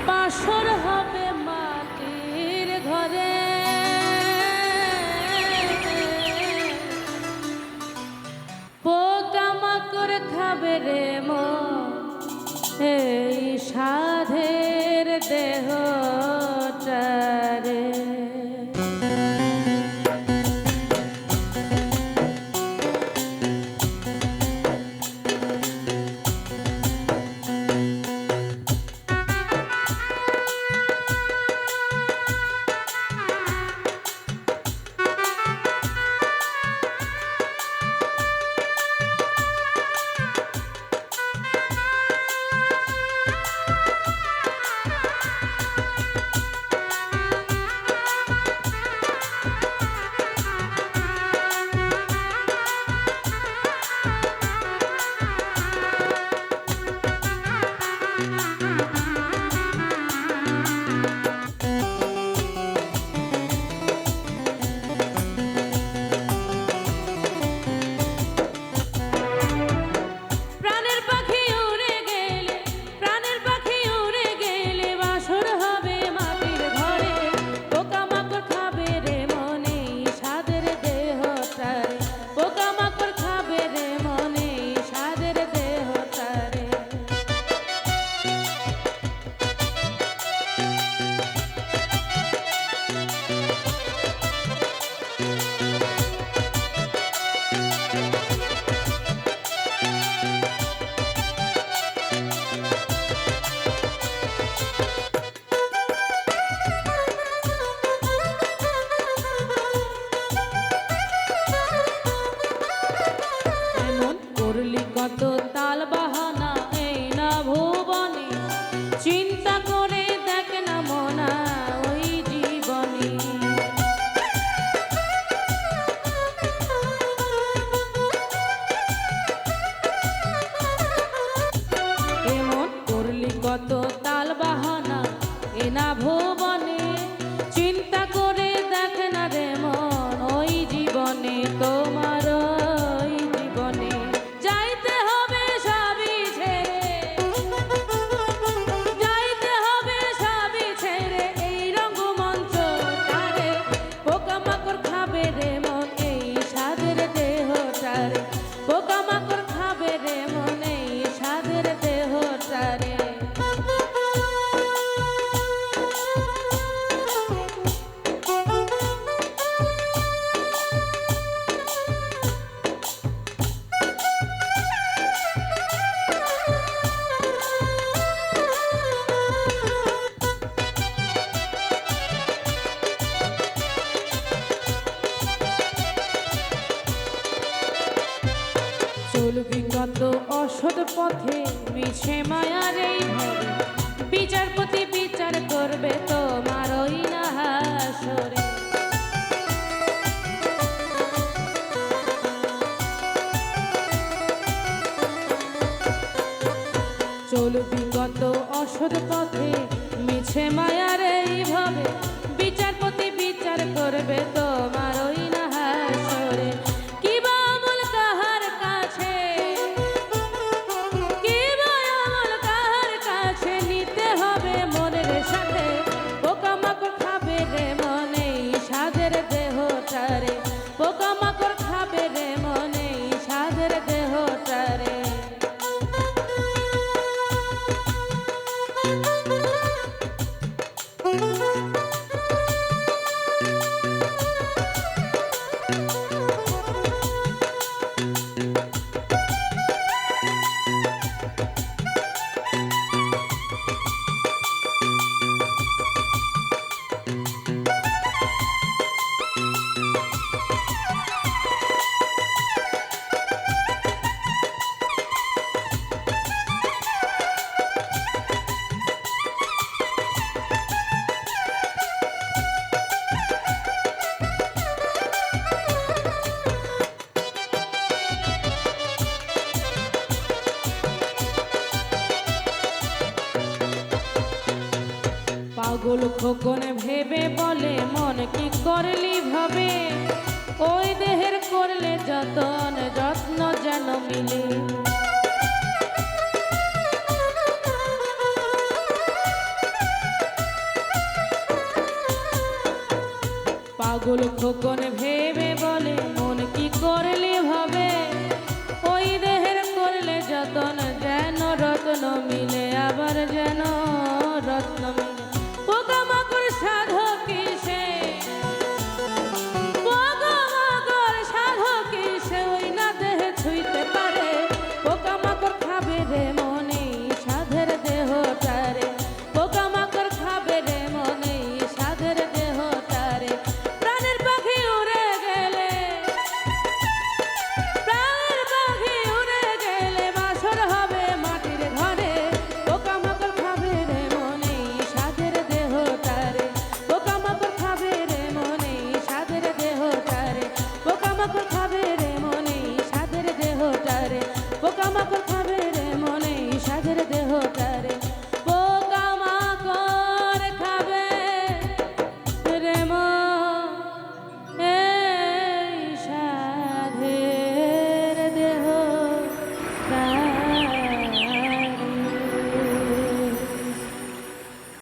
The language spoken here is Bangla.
বাসর হবে মাটির ঘরে, পোকামাকড় খাবে রে মন এই সাধের দেহটারে। কত তাল বাহানা এই না ভুবনে, চিন্তা করে দেখ না মনা ওই জীবনে। এমন করলি কত তাল বাহানা এই না ভুবনে, চিন্তা করে দেখ না রে মন ওই জীবনে, তোমার ওই জীবনে যাইতে হবে সবই ছেড়ে, যাইতে হবে সবই ছেড়ে এই রঙ্গমঞ্চ তারে। পোকামাকড় খাবে রে মন এই সাধের দেহটারে, পোকামাকড় খাবে রে মন এই সাধের দেহটারে। চলবি কত অসৎ পথে মিছে মায়ার এই ঘরে, বিচারপতি বিচার করবে তোমার ওই না হাসরে। চলবি কত অসৎ পথে মিছে মায়ার এই ভাবে, বিচারপতি বিচার করবে তোমার ওই না হাসরে। পোকামাকড় খাবে রে মনে সাধের দেহটারে। খোকন ভেবে বলে মন কি করলি ভাবে, ওই দেহের করলে যতন যত্ন যেন মিলে। পাগল খোকন ভেবে বলে